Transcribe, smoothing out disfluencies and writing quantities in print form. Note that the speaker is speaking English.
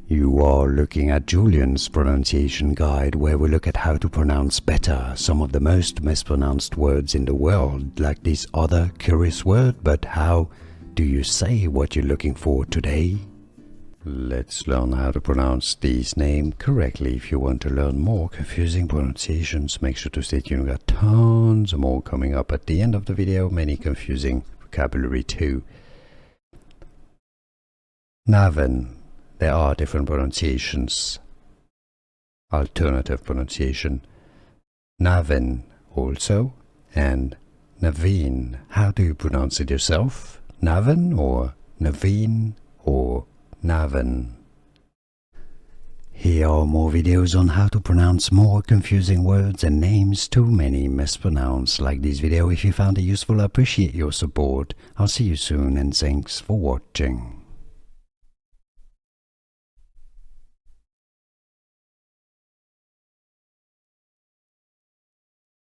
You are looking at Julian's pronunciation guide, where we look at how to pronounce better some of the most mispronounced words in the world, like this other curious word. But how do you say what you're looking for today? Let's learn how to pronounce these names correctly. If you want to learn more confusing pronunciations, make sure to stay tuned. We got tons more coming up at the end of the video, many confusing vocabulary too. Navin. There are different pronunciations, alternative pronunciation. Navin also, and Navin. How do you pronounce it yourself? Navin or Navin or Navin? Here are more videos on how to pronounce more confusing words and names too many mispronounced. Like this video if you found it useful. I appreciate your support. I'll see you soon and thanks for watching.